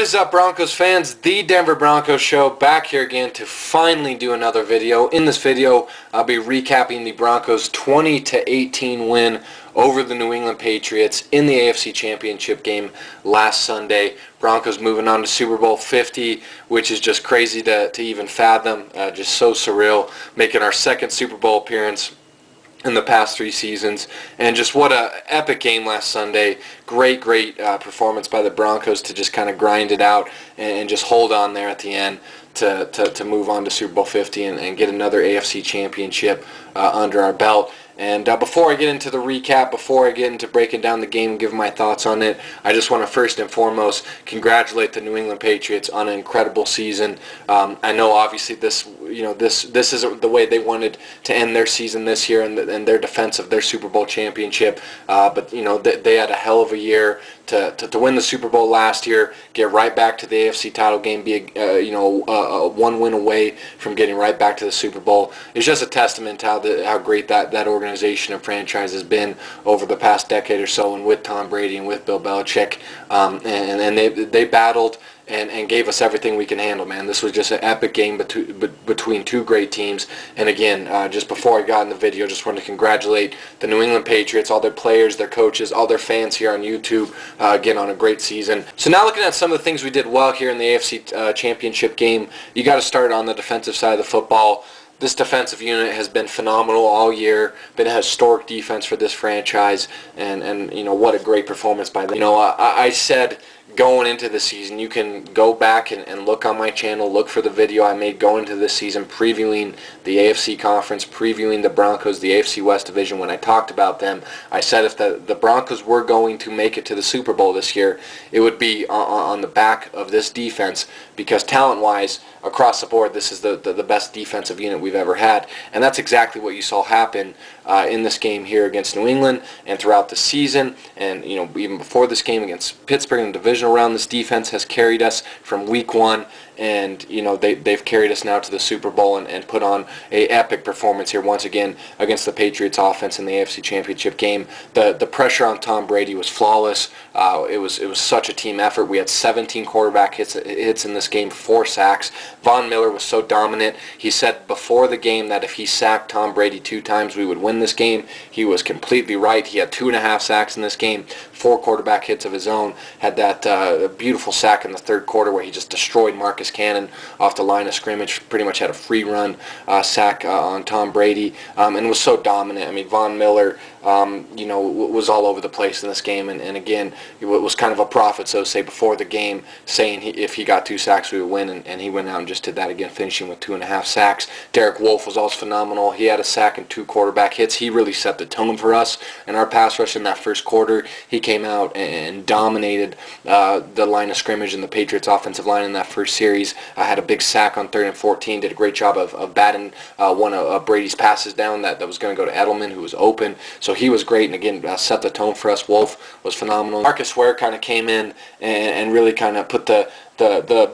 What is up, Broncos fans? The Denver Broncos show back here again to finally do another video. In this video, I'll be recapping the Broncos' 20-18 win over the New England Patriots in the AFC Championship game last Sunday. Broncos moving on to Super Bowl 50, which is just crazy to even fathom. Just so surreal, making our second Super Bowl appearance in the past 3 seasons, and just what a epic game last Sunday. Great performance by the Broncos to just kind of grind it out and just hold on there at the end to move on to Super Bowl 50 and get another AFC Championship under our belt. And before I get into the recap, before I get into breaking down the game and giving my thoughts on it, I just want to first and foremost congratulate the New England Patriots on an incredible season. I know obviously this isn't the way they wanted to end their season this year and their defense of their Super Bowl championship, but they had a hell of a year to win the Super Bowl last year, get right back to the AFC title game, be one win away from getting right back to the Super Bowl. It's just a testament to how great that organization and franchise has been over the past decade or so, and with Tom Brady and with Bill Belichick, and they battled and gave us everything we can handle, man. This was just an epic game between two great teams. And again, just before I got in the video, just wanted to congratulate the New England Patriots, all their players, their coaches, all their fans here on YouTube, again, on a great season. So now looking at some of the things we did well here in the AFC Championship game, you got to start on the defensive side of the football. This defensive unit has been phenomenal all year, been a historic defense for this franchise, and what a great performance by them. I said going into the season, you can go back and look on my channel, look for the video I made going into this season, previewing the AFC Conference, previewing the Broncos, the AFC West Division. When I talked about them, I said if the Broncos were going to make it to the Super Bowl this year, it would be on the back of this defense, because talent-wise, across the board, this is the best defensive unit we've ever had. And that's exactly what you saw happen in this game here against New England and throughout the season. And even before this game against Pittsburgh in the divisional round, this defense has carried us from week 1. And they've carried us now to the Super Bowl and put on a epic performance here once again against the Patriots offense in the AFC Championship game. The pressure on Tom Brady was flawless. It was such a team effort. We had 17 quarterback hits in this game, 4 sacks. Von Miller was so dominant. He said before the game that if he sacked Tom Brady 2 times, we would win this game. He was completely right. He had 2.5 sacks in this game, 4 quarterback hits of his own. Had that beautiful sack in the third quarter where he just destroyed Marcus Cannon off the line of scrimmage, pretty much had a free run sack on Tom Brady, and was so dominant. I mean, Von Miller was all over the place in this game, and again, it was kind of a prophet, so to say, before the game, saying if he got 2 sacks, we would win, and he went out and just did that again, finishing with 2.5 sacks. Derek Wolfe was also phenomenal. He had a sack and 2 quarterback hits. He really set the tone for us in our pass rush in that first quarter. He came out and dominated the line of scrimmage and the Patriots offensive line in that first series. Had a big sack on 3rd and 14, did a great job of batting one of Brady's passes down that was going to go to Edelman, who was open. So he was great, and again, set the tone for us. Wolf was phenomenal. Marcus Ware kind of came in and really kind of put the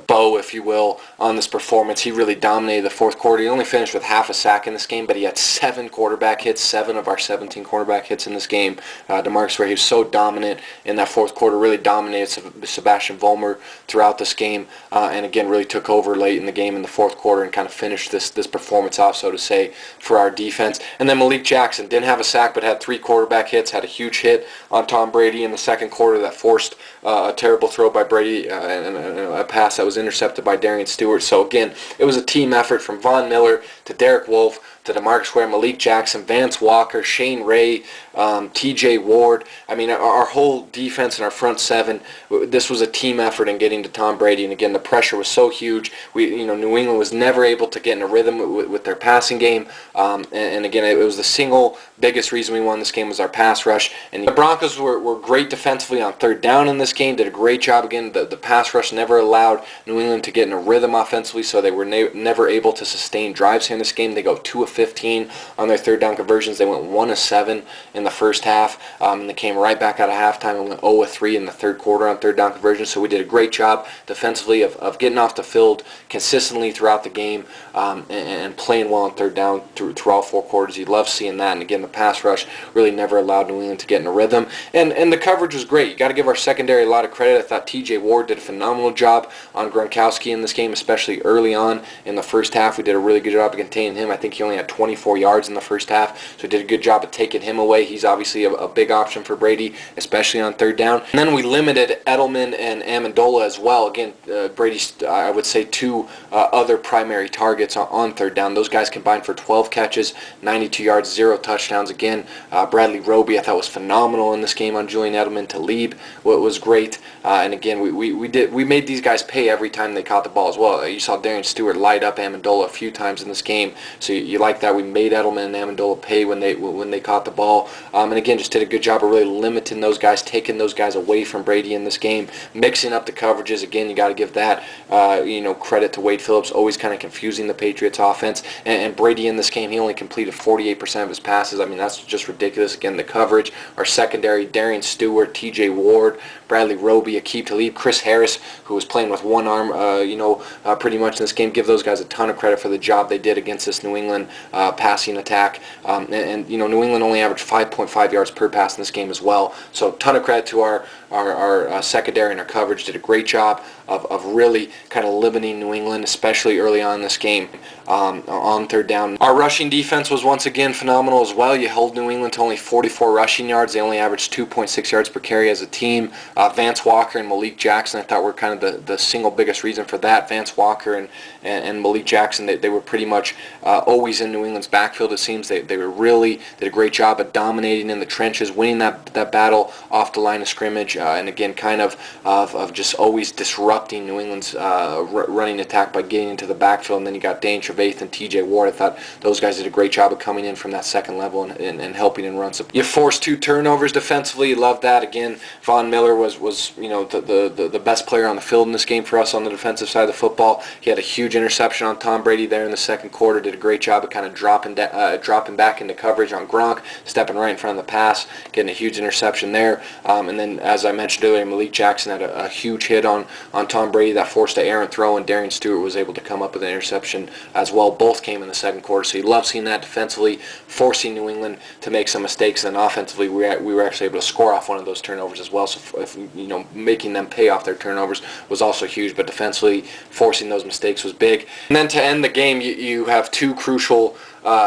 bow, if you will, on this performance. He really dominated the fourth quarter. He only finished with half a sack in this game, but he had 7 quarterback hits, 7 of our 17 quarterback hits in this game. DeMarcus Ware, he was so dominant in that fourth quarter, really dominated Sebastian Vollmer throughout this game, and again, really took over late in the game in the fourth quarter and kind of finished this performance off, so to say, for our defense. And then Malik Jackson didn't have a sack, but had 3 quarterback hits, had a huge hit on Tom Brady in the second quarter that forced a terrible throw by Brady and a pass that was intercepted by Darian Stewart. So again, it was a team effort from Von Miller to Derek Wolfe to DeMarcus Ware, Malik Jackson, Vance Walker, Shane Ray, TJ Ward. I mean, our whole defense and our front 7, this was a team effort in getting to Tom Brady. And again, the pressure was so huge. New England was never able to get in a rhythm with their passing game. And again, it was the single biggest reason we won this game was our pass rush. And the Broncos were great defensively on 3rd down in this game, did a great job. Again, the pass rush never allowed New England to get in a rhythm offensively, so they were never able to sustain drives here in this game. They go 2 of 15 on their third down conversions. They went 1 of 7 in the first half, and they came right back out of halftime and went 0 of 3 in the third quarter on third down conversions. So we did a great job defensively of getting off the field consistently throughout the game, and playing well on third down through all 4 quarters. You love seeing that. And again, the pass rush really never allowed New England to get in a rhythm. And the coverage was great. You got to give our secondary a lot of credit. I thought TJ Ward did a phenomenal job on Gronkowski in this game, especially early on in the first half. We did a really good job of containing him. I think he only had 24 yards in the first half, so we did a good job of taking him away. He's obviously a big option for Brady, especially on third down. And then we limited Edelman and Amendola as well. Again, Brady's, I would say, 2 other primary targets on third down. Those guys combined for 12 catches, 92 yards, 0 touchdowns. Again, Bradley Roby I thought was phenomenal in this game on Julian Edelman. Talib was great. And again, we made these guys pay every time they caught the ball as well. You saw Darian Stewart light up Amendola a few times in this game, so you like that. We made Edelman and Amendola pay when they caught the ball, and again, just did a good job of really limiting those guys, taking those guys away from Brady in this game, mixing up the coverages. Again, you got to give that credit to Wade Phillips, always kind of confusing the Patriots offense. And Brady in this game, he only completed 48% of his passes. I mean, that's just ridiculous. Again, the coverage, our secondary, Darian Stewart, TJ Ward, Bradley Roby, Aqib Talib, Chris Harris, who was playing with one arm, pretty much in this game. Give those guys a ton of credit for the job they did against this New England passing attack. New England only averaged 5.5 yards per pass in this game as well. So ton of credit to our secondary and our coverage. Did a great job of really kind of limiting New England, especially early on in this game on third down. Our rushing defense was once again phenomenal as well. You held New England to only 44 rushing yards. They only averaged 2.6 yards per carry as a team. Vance Walker and Malik Jackson, I thought, were kind of the single biggest reason for that. Vance Walker and Malik Jackson, they were pretty much always in New England's backfield. It seems they really did a great job of dominating in the trenches, winning that battle off the line of scrimmage, and again, kind of just always disrupting New England's running attack by getting into the backfield. And then you got Dane Trevathan and TJ Ward. I thought those guys did a great job of coming in from that second level and helping in run support. You forced 2 turnovers defensively. You loved that. Again, Von Miller was the best player on the field in this game for us on the defensive side of the football. He had a huge interception on Tom Brady there in the second quarter. Did a great job of kind of dropping back into coverage on Gronk, stepping right in front of the pass, getting a huge interception there. And then, as I mentioned earlier, Malik Jackson had a huge hit on Tom Brady that forced an errant throw, and Darian Stewart was able to come up with an interception as well. Both came in the second quarter, so you love seeing that defensively, forcing New England to make some mistakes, and then offensively we were actually able to score off one of those turnovers as well. So making them pay off their turnovers was also huge, but defensively forcing those mistakes was big. And then to end the game, you have 2 crucial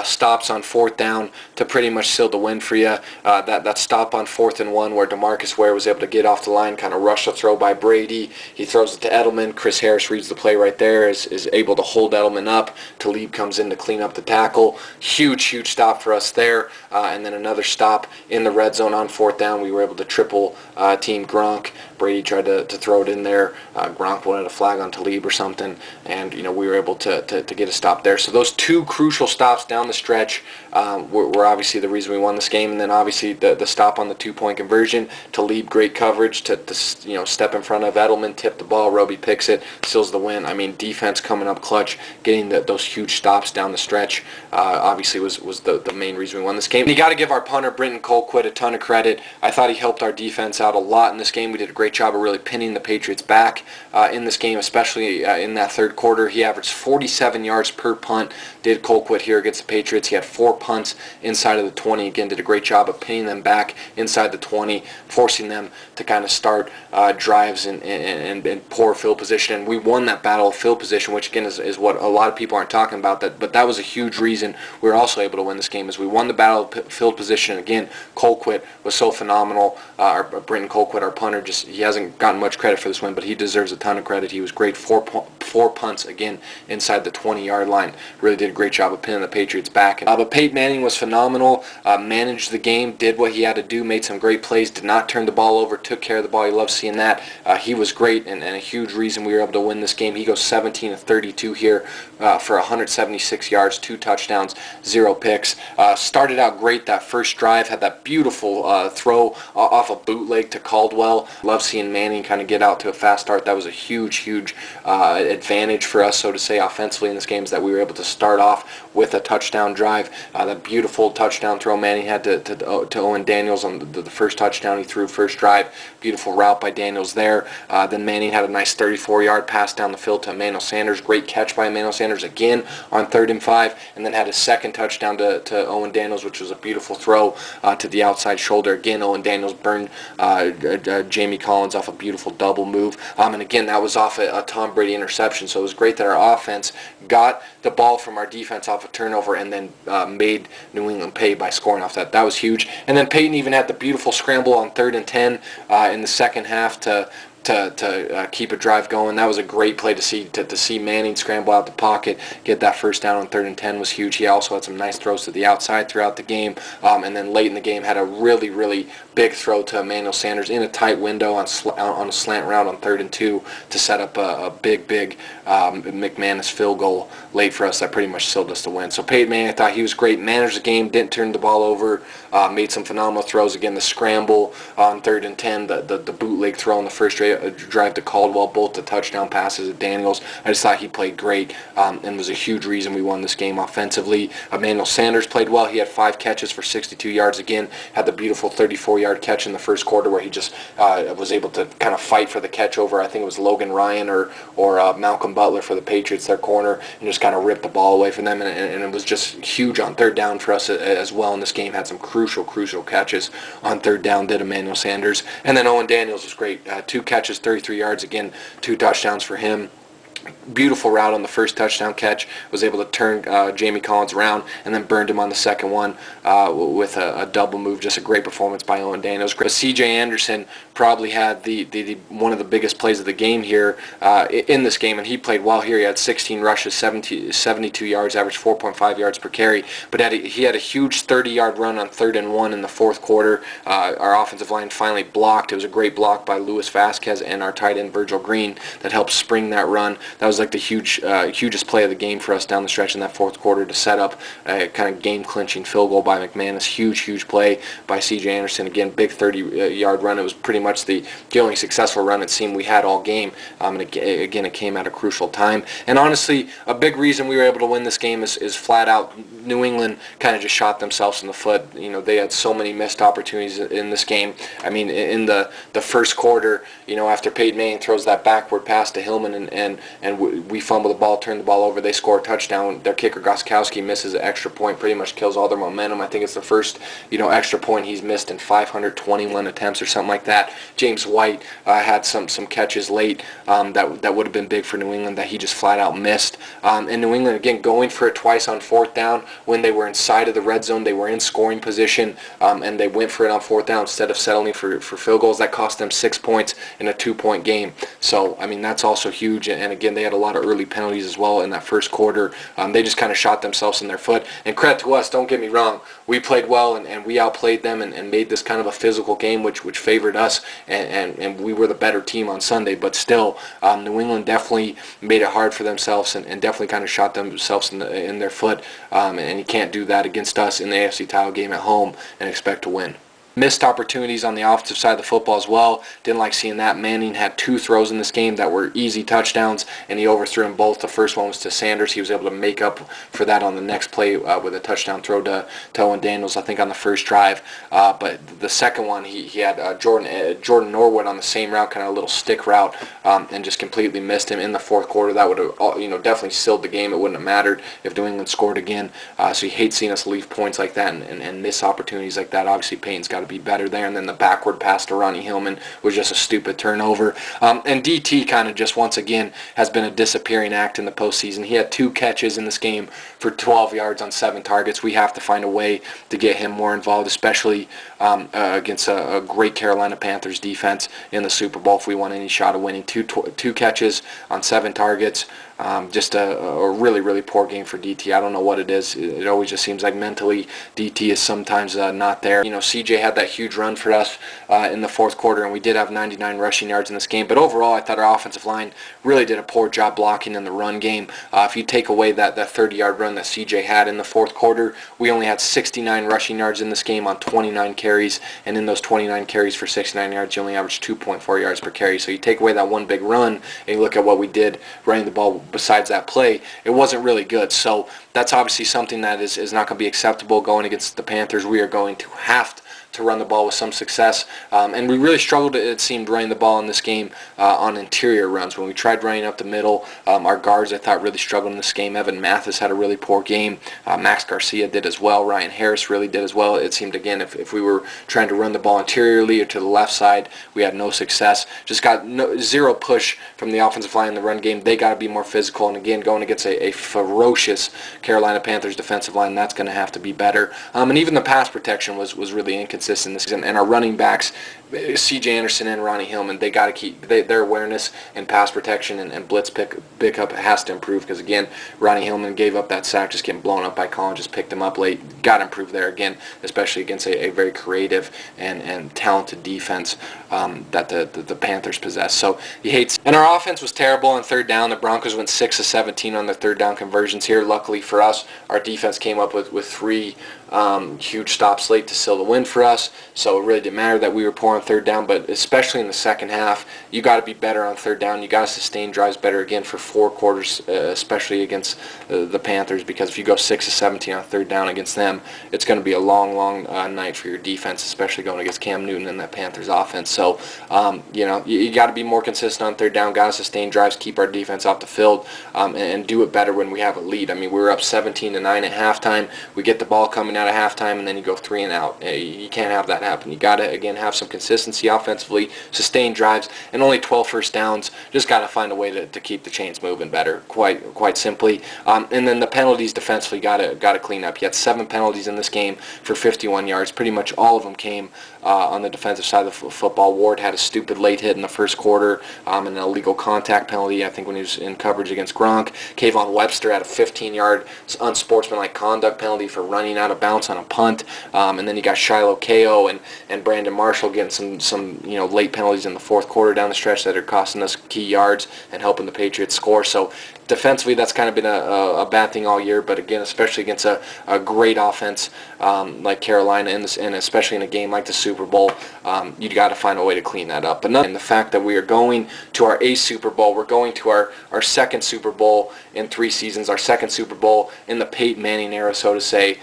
stops on fourth down to pretty much seal the win for you. That stop on 4th and 1 where DeMarcus Ware was able to get off the line, kind of rush the throw by Brady. He throws it to Edelman. Chris Harris reads the play right there, is able to hold Edelman up. Talib comes in to clean up the tackle. Huge stop for us there. And then another stop in the red zone on 4th down. We were able to triple team Gronk. Brady tried to throw it in there. Gronk wanted a flag on Talib or something, and we were able to get a stop there. So those 2 crucial stops down the stretch were obviously the reason we won this game. And then obviously the stop on the 2-point conversion. Talib, great coverage to step in front of Edelman, tip the ball. Roby picks it, seals the win. I mean, defense coming up clutch, getting those huge stops down the stretch. Obviously was the main reason we won this game. And you got to give our punter Britton Colquitt a ton of credit. I thought he helped our defense out a lot in this game. We did a great job of really pinning the Patriots back in this game, especially in that third quarter. He averaged 47 yards per punt, did Colquitt here against the Patriots. He had 4 punts inside of the 20. Again, did a great job of pinning them back inside the 20, forcing them to kind of start drives in poor field position. And we won that battle of field position, which again is what a lot of people aren't talking about. But that was a huge reason we were also able to win this game, is we won the battle of field position. Again, Colquitt was so phenomenal. Britton Colquitt, our punter, he hasn't gotten much credit for this win, but he deserves a ton of credit. He was great. 4 punts again inside the 20-yard line. Really did a great job of pinning the Patriots back. But Peyton Manning was phenomenal. Managed the game, did what he had to do, made some great plays, did not turn the ball over, took care of the ball. You love seeing that. He was great and a huge reason we were able to win this game. He goes 17 of 32 here for 176 yards, 2 touchdowns, 0 picks. Started out great that first drive, had that beautiful throw off a bootleg to Caldwell. Love seeing Manning kind of get out to a fast start. That was a huge advantage for us, so to say, offensively in this game, is that we were able to start off with a touchdown drive. That beautiful touchdown throw Manning had to Owen Daniels on the first touchdown he threw first drive. Beautiful route by Daniels there. Then Manning had a nice 34-yard pass down the field to Emmanuel Sanders. Great catch by Emmanuel Sanders again on 3rd and 5, and then had a second touchdown to Owen Daniels, which was a beautiful throw to the outside shoulder. Again, Owen Daniels burned Jamie Collins off a beautiful double move. And again, that was off a Tom Brady interception. So it was great that our offense got the ball from our defense off a turnover and then made New England pay by scoring off that. That was huge. And then Peyton even had the beautiful scramble on 3rd and 10 in the second half to keep a drive going. That was a great play to see Manning scramble out the pocket, get that first down on 3rd and 10 was huge. He also had some nice throws to the outside throughout the game, and then late in the game had a really big throw to Emmanuel Sanders in a tight window on a slant route on 3rd and 2 to set up a big McManus field goal late for us that pretty much sealed us to win. So Peyton Manning, I thought he was great, managed the game, didn't turn the ball over, made some phenomenal throws. Again, the scramble on 3rd and 10, the bootleg throw on the first drive to Caldwell, both the touchdown passes at Daniels. I just thought he played great and was a huge reason we won this game offensively. Emmanuel Sanders played well. He had 5 catches for 62 yards. Again, had the beautiful 34-yard catch in the first quarter where he just was able to kind of fight for the catch over, I think it was Logan Ryan or Malcolm Butler for the Patriots, their corner, and just kind of ripped the ball away from them. And it was just huge on 3rd down for us as well in this game. Had some crucial catches on 3rd down, did Emmanuel Sanders. And then Owen Daniels was great. 2 catches, 33 yards, again, 2 touchdowns for him. Beautiful route on the first touchdown catch, was able to turn Jamie Collins around and then burned him on the second one with a double move. Just a great performance by Owen Daniels. C.J. Anderson probably had the one of the biggest plays of the game here in this game, and he played well here. He had 16 rushes, 72 yards, averaged 4.5 yards per carry, but he had a huge 30-yard run on 3rd and 1 in the fourth quarter. Our offensive line finally blocked. It was a great block by Luis Vasquez and our tight end Virgil Green that helped spring that run. That was like the hugest play of the game for us down the stretch in that fourth quarter to set up a kind of game-clinching field goal by McManus. Huge play by C.J. Anderson. Again, big 30-yard run. It was pretty much the only successful run it seemed we had all game. And again, it came at a crucial time. And honestly, a big reason we were able to win this game is flat out New England kind of just shot themselves in the foot. You know, they had so many missed opportunities in this game. I mean, in the first quarter, you know, after Peyton Manning throws that backward pass to Hillman and we fumble the ball, turn the ball over, they score a touchdown. Their kicker Gostkowski misses an extra point, pretty much kills all their momentum. I think it's the first, extra point he's missed in 521 attempts or something like that. James White had some catches late that would have been big for New England that he just flat out missed. And New England, again, going for it twice on 4th down when they were inside of the red zone. They were in scoring position, and they went for it on 4th down instead of settling for field goals. That cost them 6 points in a 2-point game. So, I mean, that's also huge. And again, they had a lot of early penalties as well in that first quarter. They just kind of shot themselves in their foot. And credit to us, don't get me wrong, we played well and we outplayed them and made this kind of a physical game which favored us, and we were the better team on Sunday. But still, New England definitely made it hard for themselves and definitely kind of shot themselves in their foot. And you can't do that against us in the AFC title game at home and expect to win. Missed opportunities on the offensive side of the football as well. Didn't like seeing that. Manning had 2 throws in this game that were easy touchdowns, and he overthrew them both. The first one was to Sanders. He was able to make up for that on the next play with a touchdown throw to Owen Daniels, I think, on the first drive. But the second one, he had Jordan Norwood on the same route, kind of a little stick route, and just completely missed him in the fourth quarter. That would have definitely sealed the game. It wouldn't have mattered if New England scored again. So you hate seeing us leave points like that and miss opportunities like that. Obviously, Payton's got to be better there. And then the backward pass to Ronnie Hillman was just a stupid turnover. And DT kind of just once again has been a disappearing act in the postseason. He had 2 catches in this game for 12 yards on 7 targets. We have to find a way to get him more involved, especially against a great Carolina Panthers defense in the Super Bowl if we want any shot of winning. Two catches on 7 targets. Just a really, really poor game for DT. I don't know what it is. It always just seems like mentally DT is sometimes not there. CJ had that huge run for us in the fourth quarter, and we did have 99 rushing yards in this game. But overall, I thought our offensive line really did a poor job blocking in the run game. If you take away that 30-yard run that CJ had in the fourth quarter, we only had 69 rushing yards in this game on 29 carries, and in those 29 carries for 69 yards, you only averaged 2.4 yards per carry. So you take away that one big run, and you look at what we did running the ball besides that play, it wasn't really good. So that's obviously something that is not going to be acceptable going against the Panthers. We are going to have to run the ball with some success. And we really struggled, it seemed, running the ball in this game on interior runs. When we tried running up the middle, our guards, I thought, really struggled in this game. Evan Mathis had a really poor game. Max Garcia did as well. Ryan Harris really did as well. It seemed, again, if we were trying to run the ball interiorly or to the left side, we had no success. Just got zero push from the offensive line in the run game. They got to be more physical. And, again, going against a ferocious Carolina Panthers defensive line, that's going to have to be better. And even the pass protection was really inconsistent this season. And our running backs, C.J. Anderson and Ronnie Hillman, they got to keep their awareness and pass protection and blitz pickup has to improve, because, again, Ronnie Hillman gave up that sack just getting blown up by Collins, just picked him up late. Got to improve there, again, especially against a very creative and talented defense that the Panthers possess. So he hates. And our offense was terrible on third down. The Broncos went 6 of 17 on their third down conversions here. Luckily for us, our defense came up with 3 huge stops late to seal the win for us. So it really didn't matter that we were poor on third down, but especially in the second half, you got to be better on third down. You got to sustain drives better, again, for 4 quarters, especially against the Panthers, because if you go 6 of 17 on third down against them, it's going to be a long night for your defense, especially going against Cam Newton and that Panthers offense. So, you got to be more consistent on third down, got to sustain drives, keep our defense off the field, and do it better when we have a lead. I mean, we were up 17-9 at halftime. We get the ball coming out of halftime, and then you go 3 and out. You can't have that happen. You got to, again, have some consistency offensively, sustain drives, and only 12 first downs. Just got to find a way to keep the chains moving better, quite simply. And then the penalties defensively got to clean up. You had 7 penalties in this game for 51 yards. Pretty much all of them came on the defensive side of the football. Ward had a stupid late hit in the first quarter, and an illegal contact penalty, I think, when he was in coverage against Gronk. Kayvon Webster had a 15-yard unsportsmanlike conduct penalty for running out of bounds on a punt. And then you got Shiloh Ko and Brandon Marshall getting some late penalties in the fourth quarter down the stretch that are costing us key yards and helping the Patriots score. So defensively, that's kind of been a bad thing all year, but again, especially against a great offense like Carolina, and especially in a game like the Super Bowl, you got to find a way to clean that up. But and the fact that we are going to our 8th Super Bowl, we're going to our 2nd Super Bowl in 3 seasons, our 2nd Super Bowl in the Peyton Manning era, so to say.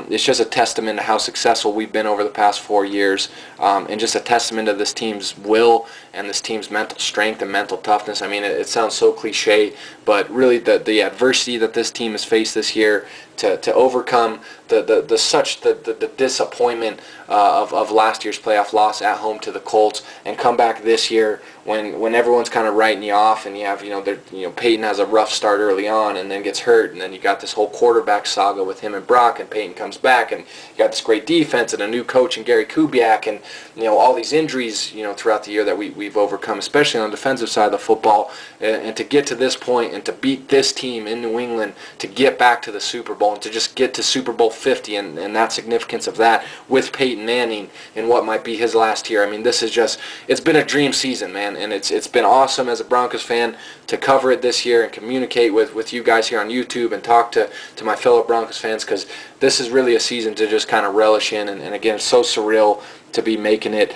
It's just a testament to how successful we've been over the past 4 years, and just a testament to this team's will and this team's mental strength and mental toughness. I mean, it sounds so cliche, but really the adversity that this team has faced this year, to overcome the disappointment of last year's playoff loss at home to the Colts, and come back this year when everyone's kind of writing you off, and you have Peyton has a rough start early on and then gets hurt, and then you got this whole quarterback saga with him and Brock, and Peyton comes back, and you got this great defense and a new coach in Gary Kubiak, and all these injuries throughout the year that we've overcome, especially on the defensive side of the football, and to get to this point and to beat this team in New England, to get back to the Super Bowl and to just get to Super Bowl 50 and that significance of that with Peyton Manning in what might be his last year. I mean, this is just, it's been a dream season, man, and it's been awesome as a Broncos fan to cover it this year and communicate with you guys here on YouTube and talk to my fellow Broncos fans, because this is really a season to just kind of relish in, and again, it's so surreal to be making it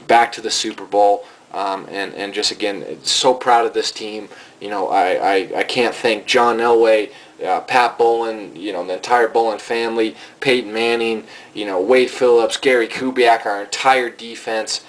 back to the Super Bowl. And just, again, so proud of this team. I can't thank John Elway, Pat Bowlen, the entire Bowlen family, Peyton Manning, Wade Phillips, Gary Kubiak, our entire defense,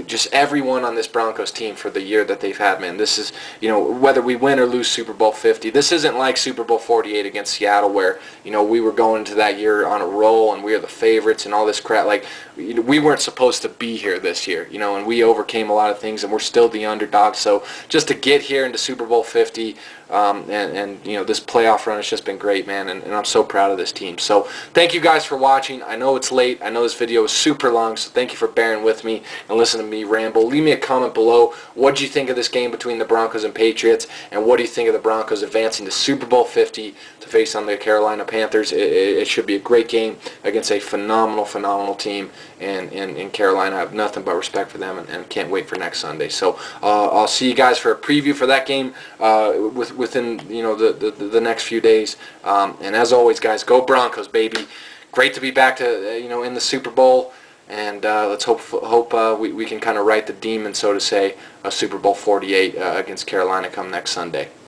just everyone on this Broncos team for the year that they've had, man. This is, whether we win or lose Super Bowl 50, this isn't like Super Bowl 48 against Seattle where, we were going into that year on a roll and we are the favorites and all this crap. Like, we weren't supposed to be here this year, and we overcame a lot of things and we're still the underdog. So just to get here into Super Bowl 50, and you know, this playoff run has just been great, man, and I'm so proud of this team. So thank you guys for watching. I know it's late. I know this video is super long, so thank you for bearing with me and listening to me ramble. Leave me a comment below. What do you think of this game between the Broncos and Patriots, and what do you think of the Broncos advancing to Super Bowl 50 to face on the Carolina Panthers? It should be a great game against a phenomenal team, and in Carolina. I have nothing but respect for them, and can't wait for next Sunday. So I'll see you guys for a preview for that game within, you know, the next few days. And as always, guys, go Broncos, baby! Great to be back to you know, in the Super Bowl, and let's hope we can kind of right the demon, so to say, of Super Bowl 48 against Carolina come next Sunday.